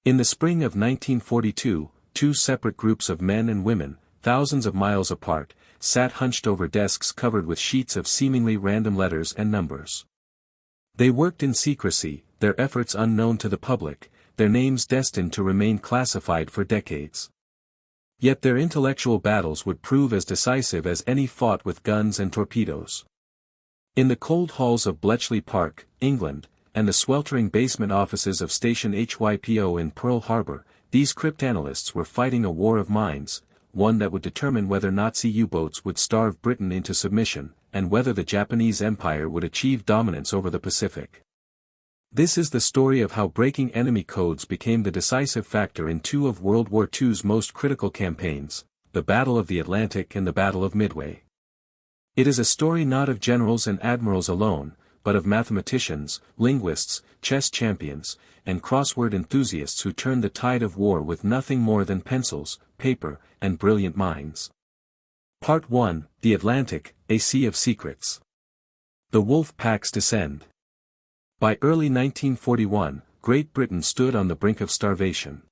In the spring of 1942, two separate groups of men and women, thousands of miles apart, sat hunched over desks covered with sheets of seemingly random letters and numbers. They worked in secrecy, their efforts unknown to the public, their names destined to remain classified for decades. Yet their intellectual battles would prove as decisive as any fought with guns and torpedoes. In the cold halls of Bletchley Park, England, and the sweltering basement offices of Station HYPO in Pearl Harbor, these cryptanalysts were fighting a war of minds, one that would determine whether Nazi U-boats would starve Britain into submission, and whether the Japanese Empire would achieve dominance over the Pacific. This is the story of how breaking enemy codes became the decisive factor in two of World War II's most critical campaigns, the Battle of the Atlantic and the Battle of Midway. It is a story not of generals and admirals alone, but of mathematicians, linguists, chess champions, and crossword enthusiasts who turned the tide of war with nothing more than pencils, paper, and brilliant minds. Part 1, The Atlantic, A Sea of Secrets. The wolf packs descend. By early 1941, Great Britain stood on the brink of starvation.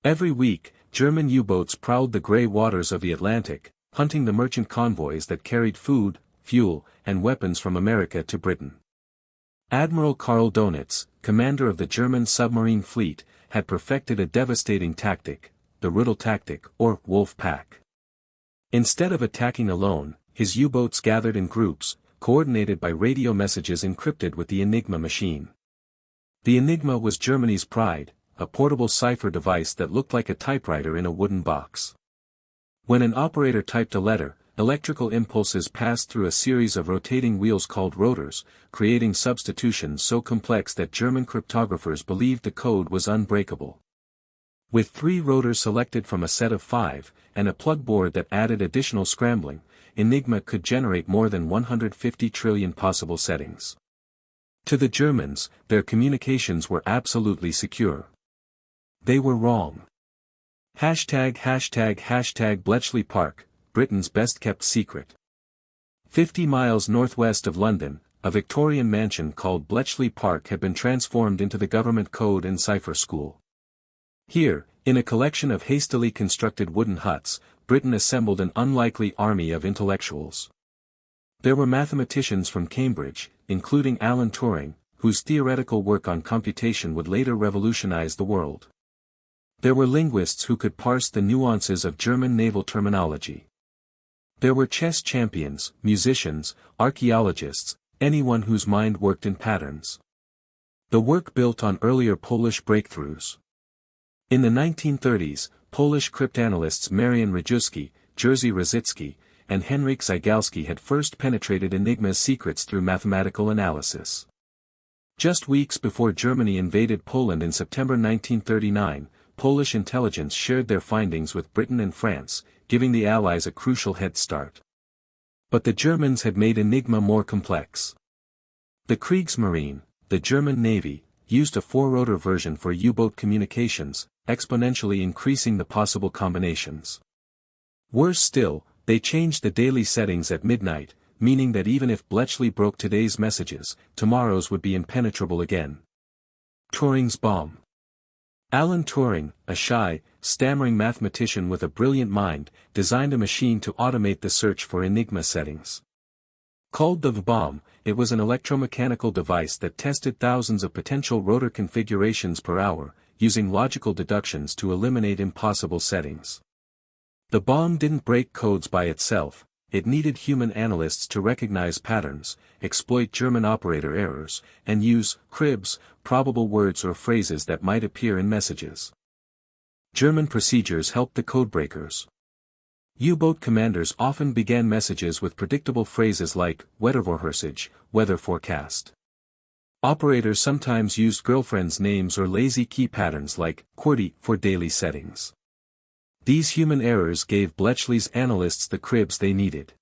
Every week, German U-boats prowled the grey waters of the Atlantic, hunting the merchant convoys that carried food, fuel, and weapons from America to Britain. Admiral Karl Donitz, commander of the German submarine fleet, had perfected a devastating tactic, the Rudel tactic, or wolf pack. Instead of attacking alone, his U-boats gathered in groups, coordinated by radio messages encrypted with the Enigma machine. The Enigma was Germany's pride, a portable cipher device that looked like a typewriter in a wooden box. When an operator typed a letter, electrical impulses passed through a series of rotating wheels called rotors, creating substitutions so complex that German cryptographers believed the code was unbreakable. With 3 rotors selected from a set of 5, and a plug board that added additional scrambling, Enigma could generate more than 150 trillion possible settings. To the Germans, their communications were absolutely secure. They were wrong. ### Bletchley Park, Britain's best-kept secret. 50 miles northwest of London, a Victorian mansion called Bletchley Park had been transformed into the government code and cipher school. Here, in a collection of hastily constructed wooden huts, Britain assembled an unlikely army of intellectuals. There were mathematicians from Cambridge, including Alan Turing, whose theoretical work on computation would later revolutionize the world. There were linguists who could parse the nuances of German naval terminology. There were chess champions, musicians, archaeologists, anyone whose mind worked in patterns. The work built on earlier Polish breakthroughs. In the 1930s, Polish cryptanalysts Marian Rejewski, Jerzy Rosicki, and Henryk Zygalski had first penetrated Enigma's secrets through mathematical analysis. Just weeks before Germany invaded Poland in September 1939, Polish intelligence shared their findings with Britain and France, giving the Allies a crucial head start. But the Germans had made Enigma more complex. The Kriegsmarine, the German Navy, used a 4-rotor version for U-boat communications, exponentially increasing the possible combinations. Worse still, they changed the daily settings at midnight, meaning that even if Bletchley broke today's messages, tomorrow's would be impenetrable again. Turing's bomb. Alan Turing, a shy, stammering mathematician with a brilliant mind, designed a machine to automate the search for Enigma settings. Called the bomb, it was an electromechanical device that tested thousands of potential rotor configurations per hour, using logical deductions to eliminate impossible settings. The bomb didn't break codes by itself, it needed human analysts to recognize patterns, exploit German operator errors, and use cribs, probable words or phrases that might appear in messages. German procedures helped the codebreakers. U-boat commanders often began messages with predictable phrases like Wettervorhersage, weather forecast. Operators sometimes used girlfriends' names or lazy key patterns like QWERTY for daily settings. These human errors gave Bletchley's analysts the cribs they needed.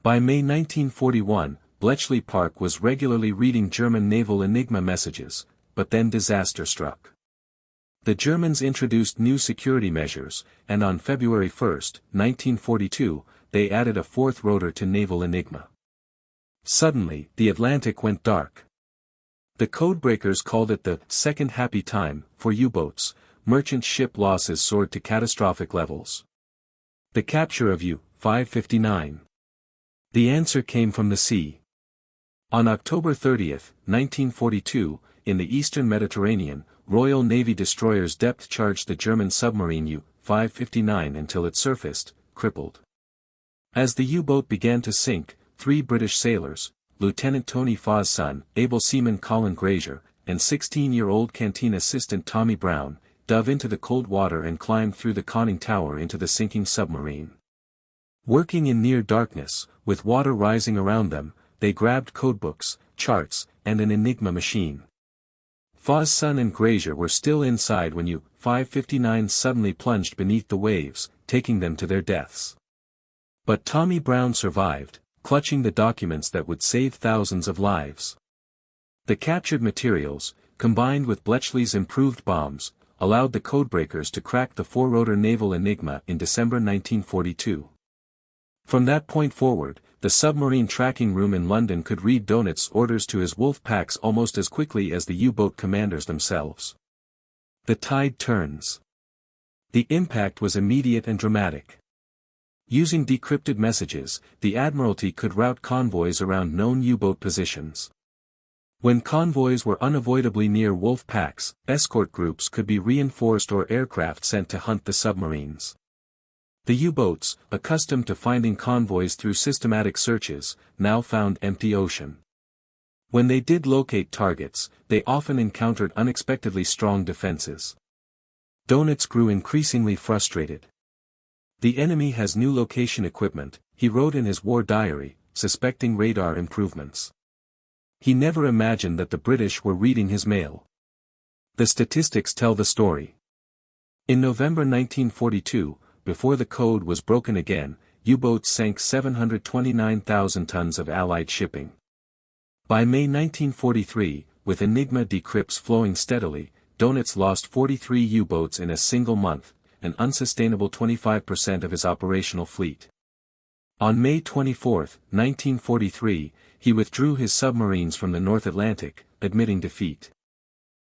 By May 1941, Bletchley Park was regularly reading German naval Enigma messages, but then disaster struck. The Germans introduced new security measures, and on February 1, 1942, they added a 4th rotor to naval Enigma. Suddenly, the Atlantic went dark. The codebreakers called it the second happy time for U-boats. Merchant ship losses soared to catastrophic levels. The capture of U-559. The answer came from the sea. On October 30, 1942, in the eastern Mediterranean, Royal Navy destroyers depth-charged the German submarine U-559 until it surfaced, crippled. As the U-boat began to sink, 3 British sailors, Lieutenant Tony Faw's son, able seaman Colin Grazier, and 16-year-old canteen assistant Tommy Brown, dove into the cold water and climbed through the conning tower into the sinking submarine. Working in near darkness, with water rising around them, they grabbed codebooks, charts, and an Enigma machine. Faw's son and Grazier were still inside when U-559 suddenly plunged beneath the waves, taking them to their deaths. But Tommy Brown survived, clutching the documents that would save thousands of lives. The captured materials, combined with Bletchley's improved bombs, allowed the codebreakers to crack the 4-rotor naval Enigma in December 1942. From that point forward, the submarine tracking room in London could read Donit's orders to his wolf packs almost as quickly as the U-boat commanders themselves. The tide turns. The impact was immediate and dramatic. Using decrypted messages, the Admiralty could route convoys around known U-boat positions. When convoys were unavoidably near wolf packs, escort groups could be reinforced or aircraft sent to hunt the submarines. The U-boats, accustomed to finding convoys through systematic searches, now found empty ocean. When they did locate targets, they often encountered unexpectedly strong defenses. Donitz grew increasingly frustrated. The enemy has new location equipment, he wrote in his war diary, suspecting radar improvements. He never imagined that the British were reading his mail. The statistics tell the story. In November 1942, before the code was broken again, U-boats sank 729,000 tons of Allied shipping. By May 1943, with Enigma decrypts flowing steadily, Donitz lost 43 U-boats in a single month, an unsustainable 25% of his operational fleet. On May 24, 1943, he withdrew his submarines from the North Atlantic, admitting defeat.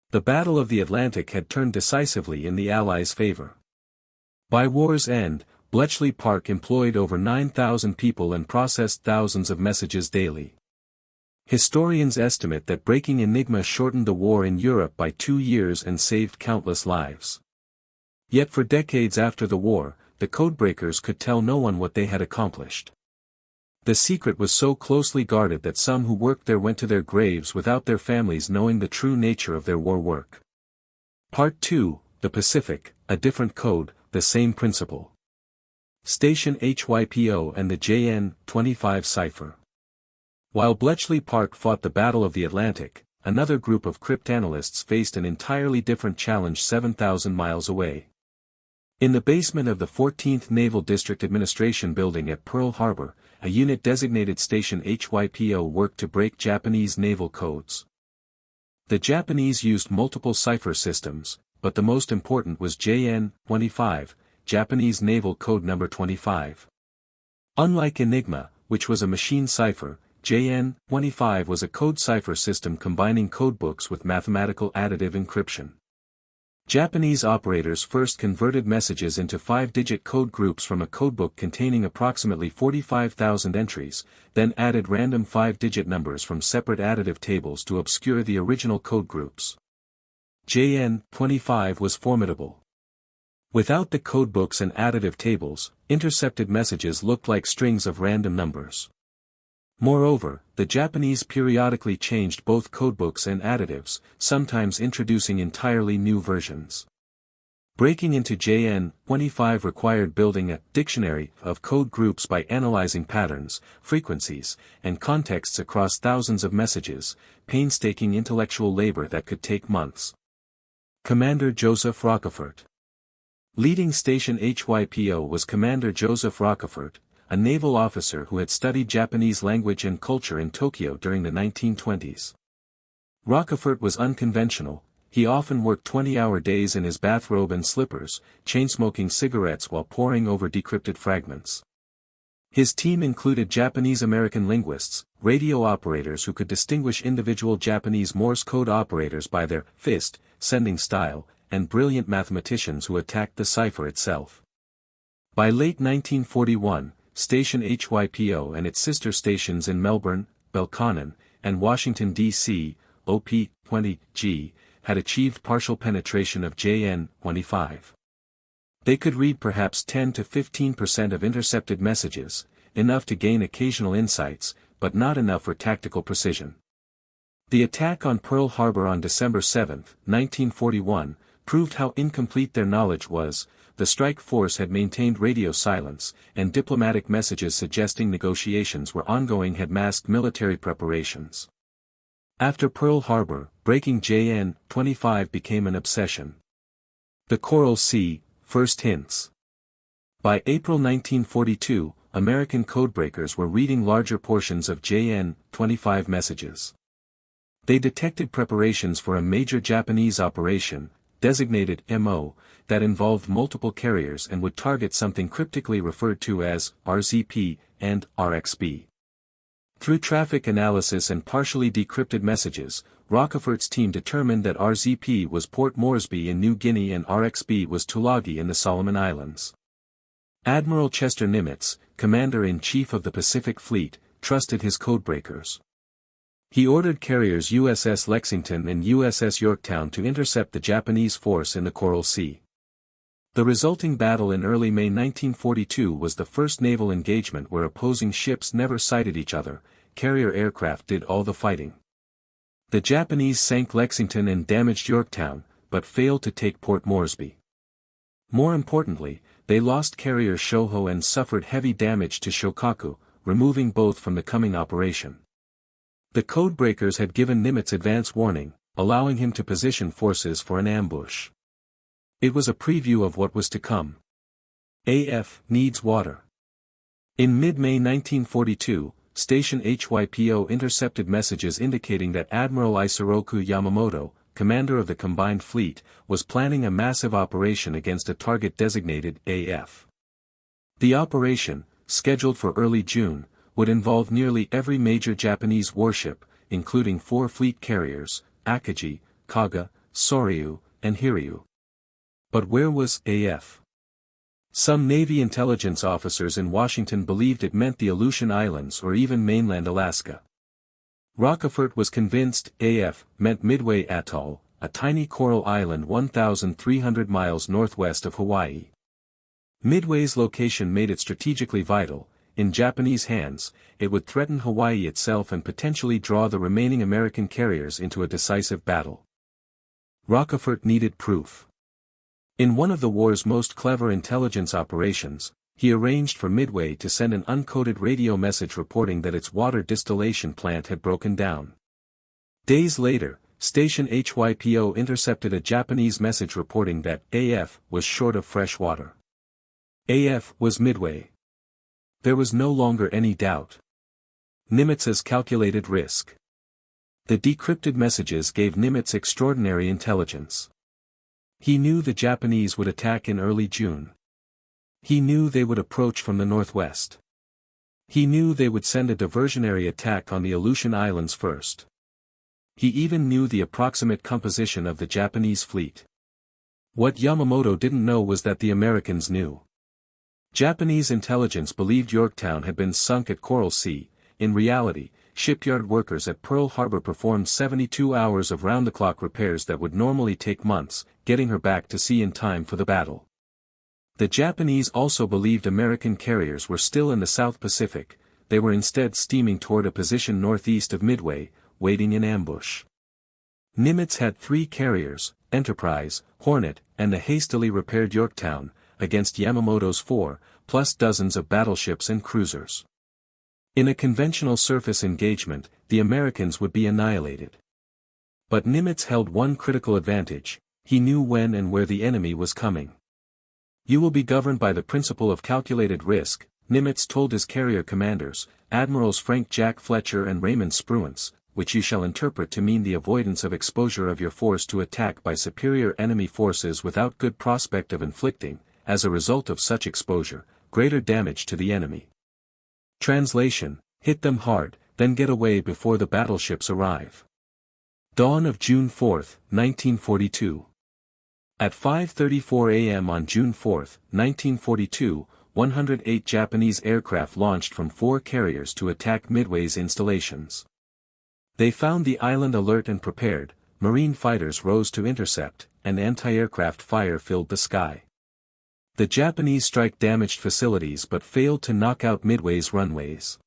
The Battle of the Atlantic had turned decisively in the Allies' favor. By war's end, Bletchley Park employed over 9,000 people and processed thousands of messages daily. Historians estimate that breaking Enigma shortened the war in Europe by 2 years and saved countless lives. Yet for decades after the war, the codebreakers could tell no one what they had accomplished. The secret was so closely guarded that some who worked there went to their graves without their families knowing the true nature of their war work. Part 2, The Pacific, a different code, the same principle. Station HYPO and the JN-25 cipher. While Bletchley Park fought the Battle of the Atlantic, another group of cryptanalysts faced an entirely different challenge 7,000 miles away. In the basement of the 14th Naval District Administration Building at Pearl Harbor, a unit designated Station HYPO worked to break Japanese naval codes. The Japanese used multiple cipher systems, but the most important was JN-25, Japanese Naval Code Number 25. Unlike Enigma, which was a machine cipher, JN-25 was a code cipher system combining codebooks with mathematical additive encryption. Japanese operators first converted messages into 5-digit code groups from a codebook containing approximately 45,000 entries, then added random 5-digit numbers from separate additive tables to obscure the original code groups. JN-25 was formidable. Without the codebooks and additive tables, intercepted messages looked like strings of random numbers. Moreover, the Japanese periodically changed both codebooks and additives, sometimes introducing entirely new versions. Breaking into JN-25 required building a dictionary of code groups by analyzing patterns, frequencies, and contexts across thousands of messages, painstaking intellectual labor that could take months. Commander Joseph Rockefort. Leading Station HYPO was Commander Joseph Rockefort, a naval officer who had studied Japanese language and culture in Tokyo during the 1920s. Rockefort was unconventional, he often worked 20-hour days in his bathrobe and slippers, chain-smoking cigarettes while poring over decrypted fragments. His team included Japanese-American linguists, radio operators who could distinguish individual Japanese Morse code operators by their fist sending style, and brilliant mathematicians who attacked the cipher itself. By late 1941, Station HYPO and its sister stations in Melbourne, Belconnen, and Washington, D.C., OP-20G, had achieved partial penetration of JN-25. They could read perhaps 10 to 15% of intercepted messages, enough to gain occasional insights, but not enough for tactical precision. The attack on Pearl Harbor on December 7, 1941, proved how incomplete their knowledge was. The strike force had maintained radio silence, and diplomatic messages suggesting negotiations were ongoing had masked military preparations. After Pearl Harbor, breaking JN-25 became an obsession. The Coral Sea, first hints. By April 1942, American codebreakers were reading larger portions of JN-25 messages. They detected preparations for a major Japanese operation, designated MO, that involved multiple carriers and would target something cryptically referred to as RZP and RXB. Through traffic analysis and partially decrypted messages, Rockefeller's team determined that RZP was Port Moresby in New Guinea and RXB was Tulagi in the Solomon Islands. Admiral Chester Nimitz, Commander-in-Chief of the Pacific Fleet, trusted his codebreakers. He ordered carriers USS Lexington and USS Yorktown to intercept the Japanese force in the Coral Sea. The resulting battle in early May 1942 was the first naval engagement where opposing ships never sighted each other. Carrier aircraft did all the fighting. The Japanese sank Lexington and damaged Yorktown, but failed to take Port Moresby. More importantly, they lost carrier Shoho and suffered heavy damage to Shokaku, removing both from the coming operation. The codebreakers had given Nimitz advance warning, allowing him to position forces for an ambush. It was a preview of what was to come. AF needs water. In mid-May 1942, Station HYPO intercepted messages indicating that Admiral Isoroku Yamamoto, commander of the combined fleet, was planning a massive operation against a target designated AF. The operation, scheduled for early June, would involve nearly every major Japanese warship, including 4 fleet carriers, Akagi, Kaga, Soryu, and Hiryu. But where was AF? Some Navy intelligence officers in Washington believed it meant the Aleutian Islands or even mainland Alaska. Rockefeller was convinced AF meant Midway Atoll, a tiny coral island 1,300 miles northwest of Hawaii. Midway's location made it strategically vital. In Japanese hands, it would threaten Hawaii itself and potentially draw the remaining American carriers into a decisive battle. Rockefeller needed proof. In one of the war's most clever intelligence operations, he arranged for Midway to send an uncoded radio message reporting that its water distillation plant had broken down. Days later, Station HYPO intercepted a Japanese message reporting that AF was short of fresh water. AF was Midway. There was no longer any doubt. Nimitz's calculated risk. The decrypted messages gave Nimitz extraordinary intelligence. He knew the Japanese would attack in early June. He knew they would approach from the northwest. He knew they would send a diversionary attack on the Aleutian Islands first. He even knew the approximate composition of the Japanese fleet. What Yamamoto didn't know was that the Americans knew. Japanese intelligence believed Yorktown had been sunk at Coral Sea. In reality, shipyard workers at Pearl Harbor performed 72 hours of round-the-clock repairs that would normally take months, getting her back to sea in time for the battle. The Japanese also believed American carriers were still in the South Pacific. They were instead steaming toward a position northeast of Midway, waiting in ambush. Nimitz had 3 carriers, Enterprise, Hornet, and the hastily repaired Yorktown, against Yamamoto's 4, plus dozens of battleships and cruisers. In a conventional surface engagement, the Americans would be annihilated. But Nimitz held one critical advantage: he knew when and where the enemy was coming. "You will be governed by the principle of calculated risk," Nimitz told his carrier commanders, Admirals Frank Jack Fletcher and Raymond Spruance, "which you shall interpret to mean the avoidance of exposure of your force to attack by superior enemy forces without good prospect of inflicting, as a result of such exposure, greater damage to the enemy. Translation: hit them hard, then get away before the battleships arrive. Dawn of June 4, 1942. At 5:34 a.m. on June 4, 1942, 108 Japanese aircraft launched from 4 carriers to attack Midway's installations. They found the island alert and prepared, Marine fighters rose to intercept, and anti-aircraft fire filled the sky. The Japanese strike damaged facilities but failed to knock out Midway's runways.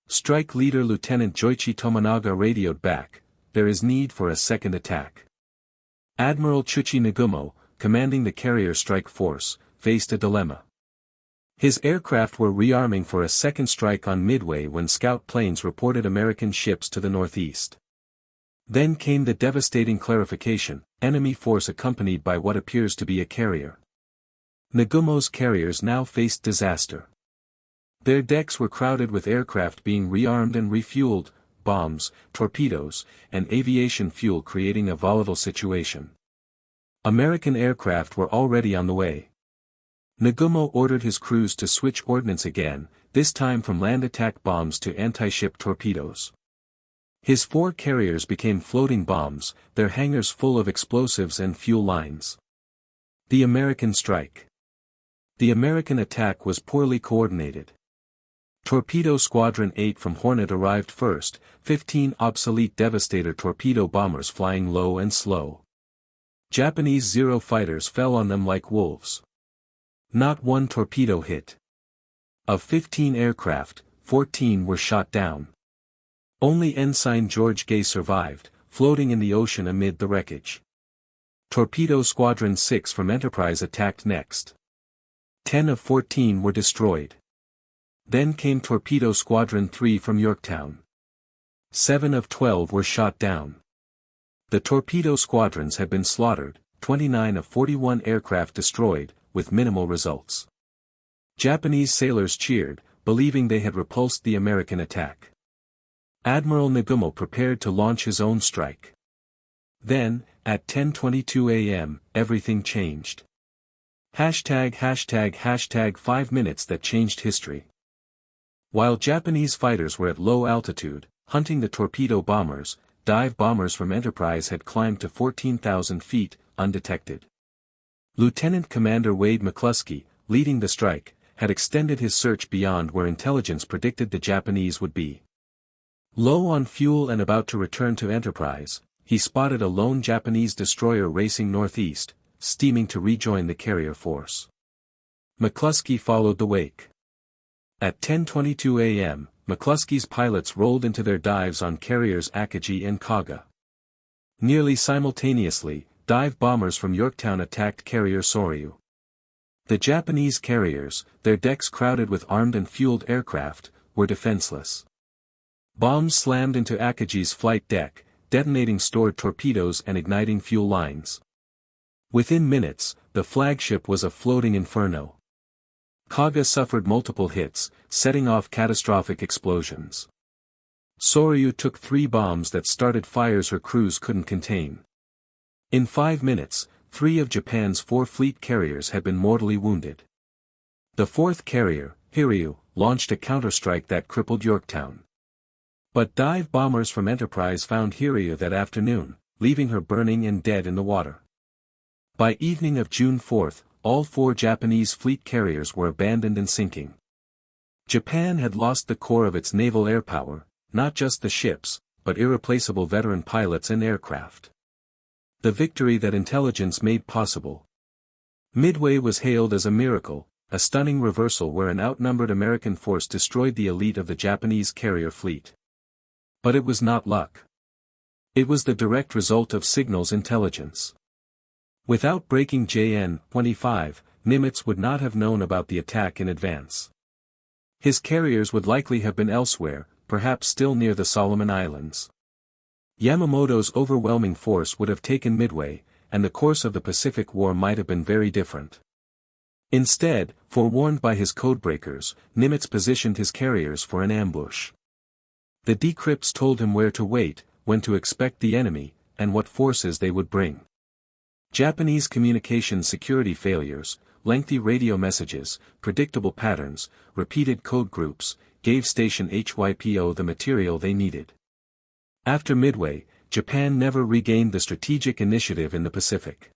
Strike leader Lieutenant Joichi Tomonaga radioed back, "There is need for a second attack." Admiral Chuchi Nagumo, commanding the carrier strike force, faced a dilemma. His aircraft were rearming for a second strike on Midway when scout planes reported American ships to the northeast. Then came the devastating clarification: enemy force accompanied by what appears to be a carrier. Nagumo's carriers now faced disaster. Their decks were crowded with aircraft being rearmed and refueled, bombs, torpedoes, and aviation fuel creating a volatile situation. American aircraft were already on the way. Nagumo ordered his crews to switch ordnance again, this time from land attack bombs to anti-ship torpedoes. His 4 carriers became floating bombs, their hangars full of explosives and fuel lines. The American strike. The American attack was poorly coordinated. Torpedo Squadron 8 from Hornet arrived first, 15 obsolete Devastator torpedo bombers flying low and slow. Japanese Zero fighters fell on them like wolves. Not one torpedo hit. Of 15 aircraft, 14 were shot down. Only Ensign George Gay survived, floating in the ocean amid the wreckage. Torpedo Squadron 6 from Enterprise attacked next. 10 of 14 were destroyed. Then came Torpedo Squadron 3 from Yorktown. 7 of 12 were shot down. The torpedo squadrons had been slaughtered, 29 of 41 aircraft destroyed, with minimal results. Japanese sailors cheered, believing they had repulsed the American attack. Admiral Nagumo prepared to launch his own strike. Then, at 10:22 a.m., everything changed. #### 5 minutes that changed history. While Japanese fighters were at low altitude, hunting the torpedo bombers, dive bombers from Enterprise had climbed to 14,000 feet, undetected. Lieutenant Commander Wade McCluskey, leading the strike, had extended his search beyond where intelligence predicted the Japanese would be. Low on fuel and about to return to Enterprise, he spotted a lone Japanese destroyer racing northeast, steaming to rejoin the carrier force. McCluskey followed the wake. At 10:22 a.m., McCluskey's pilots rolled into their dives on carriers Akagi and Kaga. Nearly simultaneously, dive bombers from Yorktown attacked carrier Soryu. The Japanese carriers, their decks crowded with armed and fueled aircraft, were defenseless. Bombs slammed into Akagi's flight deck, detonating stored torpedoes and igniting fuel lines. Within minutes, the flagship was a floating inferno. Kaga suffered multiple hits, setting off catastrophic explosions. Soryu took 3 bombs that started fires her crews couldn't contain. In 5 minutes, 3 of Japan's 4 fleet carriers had been mortally wounded. The 4th carrier, Hiryu, launched a counterstrike that crippled Yorktown. But dive bombers from Enterprise found Hiryu that afternoon, leaving her burning and dead in the water. By evening of June 4, all 4 Japanese fleet carriers were abandoned and sinking. Japan had lost the core of its naval air power, not just the ships, but irreplaceable veteran pilots and aircraft. The victory that intelligence made possible. Midway was hailed as a miracle, a stunning reversal where an outnumbered American force destroyed the elite of the Japanese carrier fleet. But it was not luck. It was the direct result of signals intelligence. Without breaking JN-25, Nimitz would not have known about the attack in advance. His carriers would likely have been elsewhere, perhaps still near the Solomon Islands. Yamamoto's overwhelming force would have taken Midway, and the course of the Pacific War might have been very different. Instead, forewarned by his codebreakers, Nimitz positioned his carriers for an ambush. The decrypts told him where to wait, when to expect the enemy, and what forces they would bring. Japanese communication security failures, lengthy radio messages, predictable patterns, repeated code groups, gave Station HYPO the material they needed. After Midway, Japan never regained the strategic initiative in the Pacific.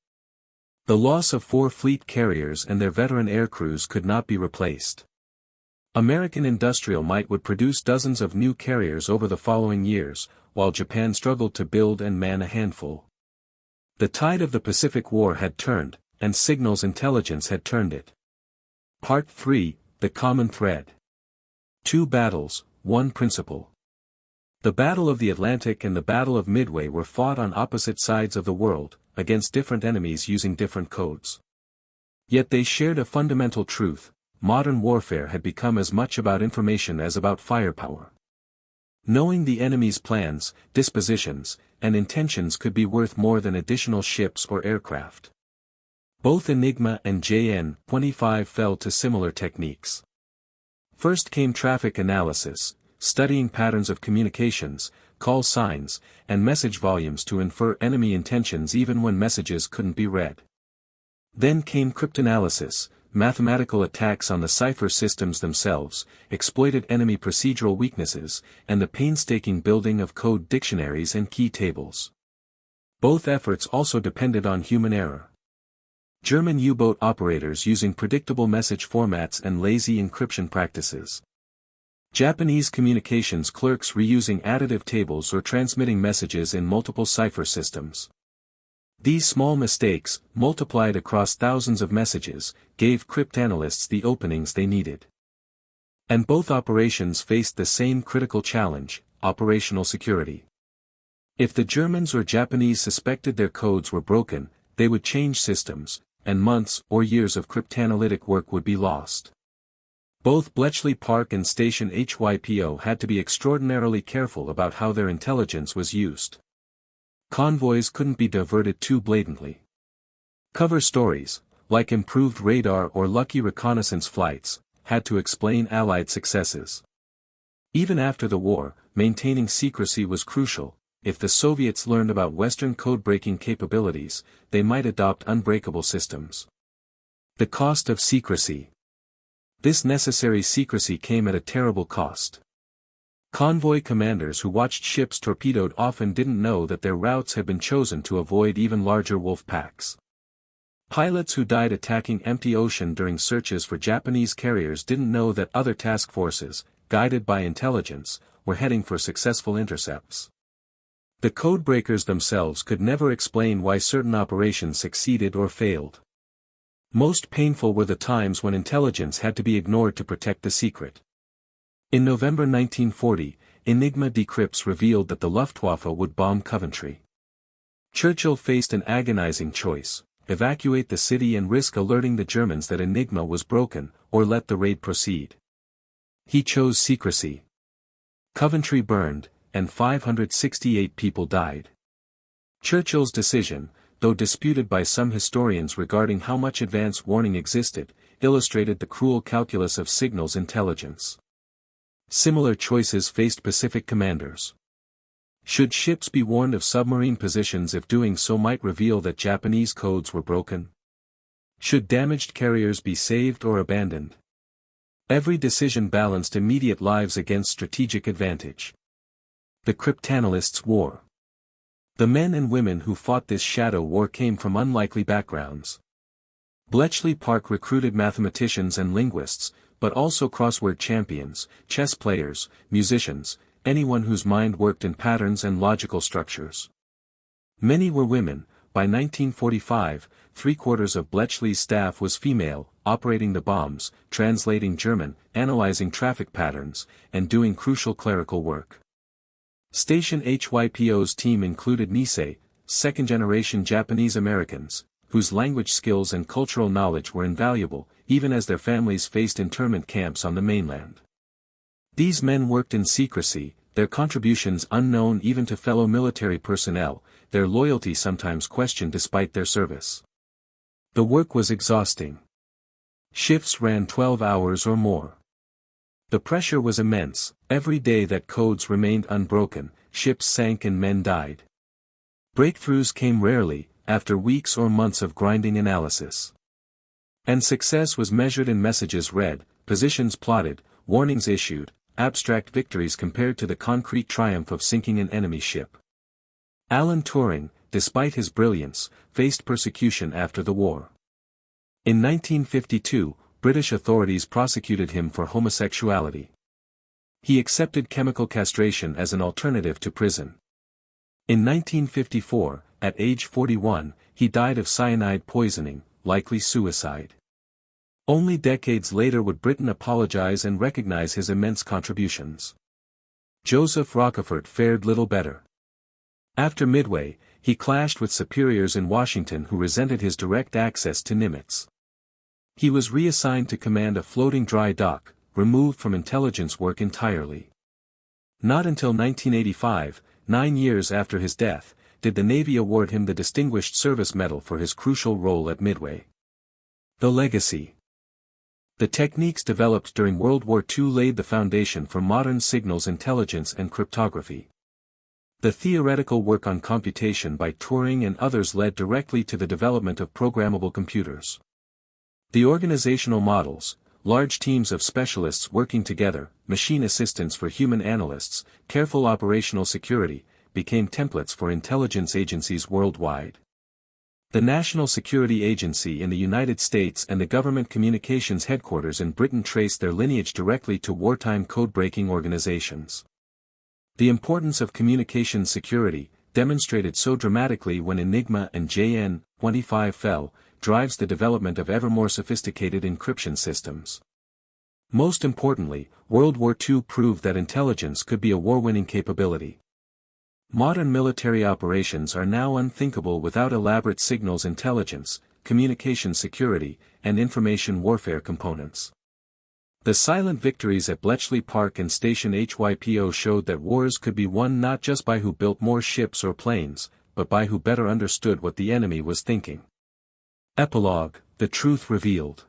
The loss of 4 fleet carriers and their veteran aircrews could not be replaced. American industrial might would produce dozens of new carriers over the following years, while Japan struggled to build and man a handful. The tide of the Pacific War had turned, and signals intelligence had turned it. Part 3, The Common Thread. 2 battles, 1 principle. The Battle of the Atlantic and the Battle of Midway were fought on opposite sides of the world, against different enemies using different codes. Yet they shared a fundamental truth: modern warfare had become as much about information as about firepower. Knowing the enemy's plans, dispositions, and intentions could be worth more than additional ships or aircraft. Both Enigma and JN-25 fell to similar techniques. First came traffic analysis, studying patterns of communications, call signs, and message volumes to infer enemy intentions even when messages couldn't be read. Then came cryptanalysis, mathematical attacks on the cipher systems themselves, exploited enemy procedural weaknesses, and the painstaking building of code dictionaries and key tables. Both efforts also depended on human error. German U-boat operators using predictable message formats and lazy encryption practices. Japanese communications clerks reusing additive tables or transmitting messages in multiple cipher systems. These small mistakes, multiplied across thousands of messages, gave cryptanalysts the openings they needed. And both operations faced the same critical challenge: operational security. If the Germans or Japanese suspected their codes were broken, they would change systems, and months or years of cryptanalytic work would be lost. Both Bletchley Park and Station HYPO had to be extraordinarily careful about how their intelligence was used. Convoys couldn't be diverted too blatantly. Cover stories, like improved radar or lucky reconnaissance flights, had to explain Allied successes. Even after the war, maintaining secrecy was crucial. If the Soviets learned about Western code-breaking capabilities, they might adopt unbreakable systems. The cost of secrecy. This necessary secrecy came at a terrible cost. Convoy commanders who watched ships torpedoed often didn't know that their routes had been chosen to avoid even larger wolf packs. Pilots who died attacking empty ocean during searches for Japanese carriers didn't know that other task forces, guided by intelligence, were heading for successful intercepts. The codebreakers themselves could never explain why certain operations succeeded or failed. Most painful were the times when intelligence had to be ignored to protect the secret. In November 1940, Enigma decrypts revealed that the Luftwaffe would bomb Coventry. Churchill faced an agonizing choice: evacuate the city and risk alerting the Germans that Enigma was broken, or let the raid proceed. He chose secrecy. Coventry burned, and 568 people died. Churchill's decision, though disputed by some historians regarding how much advance warning existed, illustrated the cruel calculus of signals intelligence. Similar choices faced Pacific commanders. Should ships be warned of submarine positions if doing so might reveal that Japanese codes were broken? Should damaged carriers be saved or abandoned? Every decision balanced immediate lives against strategic advantage. The cryptanalysts' war. The men and women who fought this shadow war came from unlikely backgrounds. Bletchley Park recruited mathematicians and linguists, but also crossword champions, chess players, musicians, anyone whose mind worked in patterns and logical structures. Many were women. By 1945, 3/4 of Bletchley's staff was female, operating the bombs, translating German, analyzing traffic patterns, and doing crucial clerical work. Station HYPO's team included Nisei, second-generation Japanese Americans, whose language skills and cultural knowledge were invaluable, even as their families faced internment camps on the mainland. These men worked in secrecy, their contributions unknown even to fellow military personnel, their loyalty sometimes questioned despite their service. The work was exhausting. Shifts ran 12 hours or more. The pressure was immense. Every day that codes remained unbroken, ships sank and men died. Breakthroughs came rarely, after weeks or months of grinding analysis. And success was measured in messages read, positions plotted, warnings issued, abstract victories compared to the concrete triumph of sinking an enemy ship. Alan Turing, despite his brilliance, faced persecution after the war. In 1952, British authorities prosecuted him for homosexuality. He accepted chemical castration as an alternative to prison. In 1954, at age 41, he died of cyanide poisoning, likely suicide. Only decades later would Britain apologize and recognize his immense contributions. Joseph Rockefeller fared little better. After Midway, he clashed with superiors in Washington who resented his direct access to Nimitz. He was reassigned to command a floating dry dock, removed from intelligence work entirely. Not until 1985, 9 years after his death, did the Navy award him the Distinguished Service Medal for his crucial role at Midway. The legacy. The techniques developed during World War II laid the foundation for modern signals intelligence and cryptography. The theoretical work on computation by Turing and others led directly to the development of programmable computers. The organizational models, large teams of specialists working together, machine assistants for human analysts, careful operational security, became templates for intelligence agencies worldwide. The National Security Agency in the United States and the Government Communications Headquarters in Britain traced their lineage directly to wartime code-breaking organizations. The importance of communications security, demonstrated so dramatically when Enigma and JN-25 fell, drives the development of ever more sophisticated encryption systems. Most importantly, World War II proved that intelligence could be a war-winning capability. Modern military operations are now unthinkable without elaborate signals intelligence, communication security, and information warfare components. The silent victories at Bletchley Park and Station HYPO showed that wars could be won not just by who built more ships or planes, but by who better understood what the enemy was thinking. Epilogue: The truth revealed.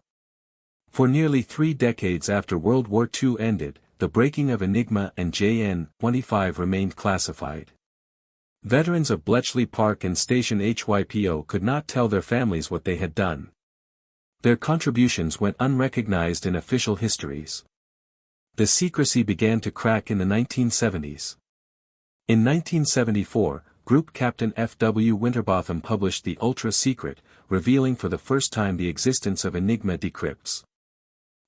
For nearly 3 decades after World War II ended, the breaking of Enigma and JN-25 remained classified. Veterans of Bletchley Park and Station HYPO could not tell their families what they had done. Their contributions went unrecognized in official histories. The secrecy began to crack in the 1970s. In 1974, Group Captain F.W. Winterbotham published the Ultra Secret, revealing for the first time the existence of Enigma decrypts.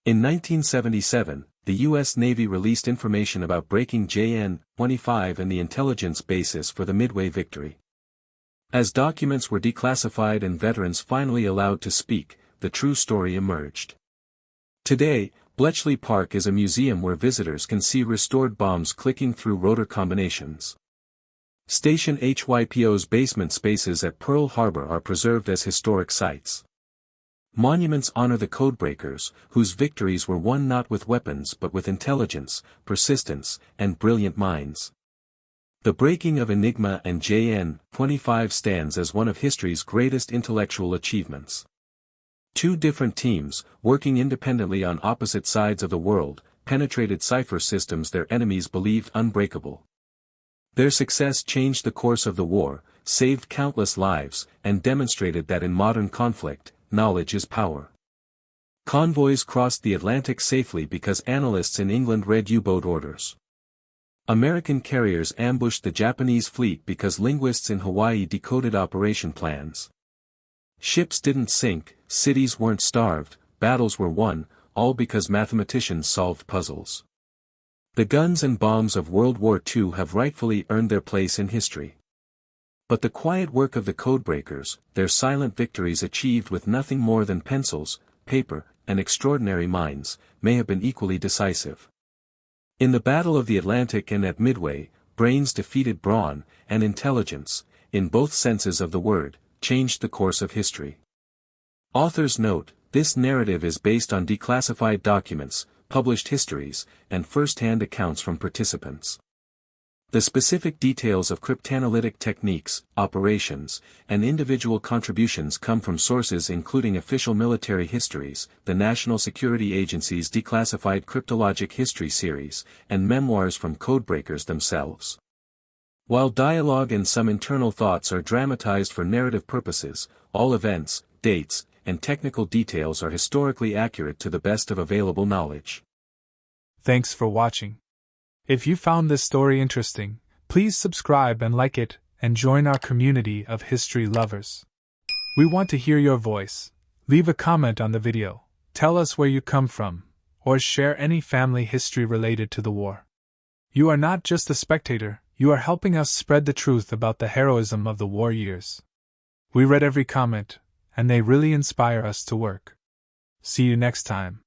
In 1977, the U.S. Navy released information about breaking JN-25 and the intelligence basis for the Midway victory. As documents were declassified and veterans finally allowed to speak, the true story emerged. Today, Bletchley Park is a museum where visitors can see restored bombs clicking through rotor combinations. Station HYPO's basement spaces at Pearl Harbor are preserved as historic sites. Monuments honor the Codebreakers, whose victories were won not with weapons but with intelligence, persistence, and brilliant minds. The breaking of Enigma and JN-25 stands as one of history's greatest intellectual achievements. 2 different teams, working independently on opposite sides of the world, penetrated cipher systems their enemies believed unbreakable. Their success changed the course of the war, saved countless lives, and demonstrated that in modern conflict, knowledge is power. Convoys crossed the Atlantic safely because analysts in England read U-boat orders. American carriers ambushed the Japanese fleet because linguists in Hawaii decoded operation plans. Ships didn't sink, cities weren't starved, battles were won, all because mathematicians solved puzzles. The guns and bombs of World War II have rightfully earned their place in history. But the quiet work of the Codebreakers, their silent victories achieved with nothing more than pencils, paper, and extraordinary minds, may have been equally decisive. In the Battle of the Atlantic and at Midway, brains defeated brawn, and intelligence, in both senses of the word, changed the course of history. Authors note, this narrative is based on declassified documents, published histories, and first-hand accounts from participants. The specific details of cryptanalytic techniques, operations, and individual contributions come from sources including official military histories, the National Security Agency's Declassified Cryptologic History series, and memoirs from Codebreakers themselves. While dialogue and some internal thoughts are dramatized for narrative purposes, all events, dates, and technical details are historically accurate to the best of available knowledge. Thanks for watching. If you found this story interesting, please subscribe and like it, and join our community of history lovers. We want to hear your voice. Leave a comment on the video, tell us where you come from, or share any family history related to the war. You are not just a spectator, you are helping us spread the truth about the heroism of the war years. We read every comment, and they really inspire us to work. See you next time.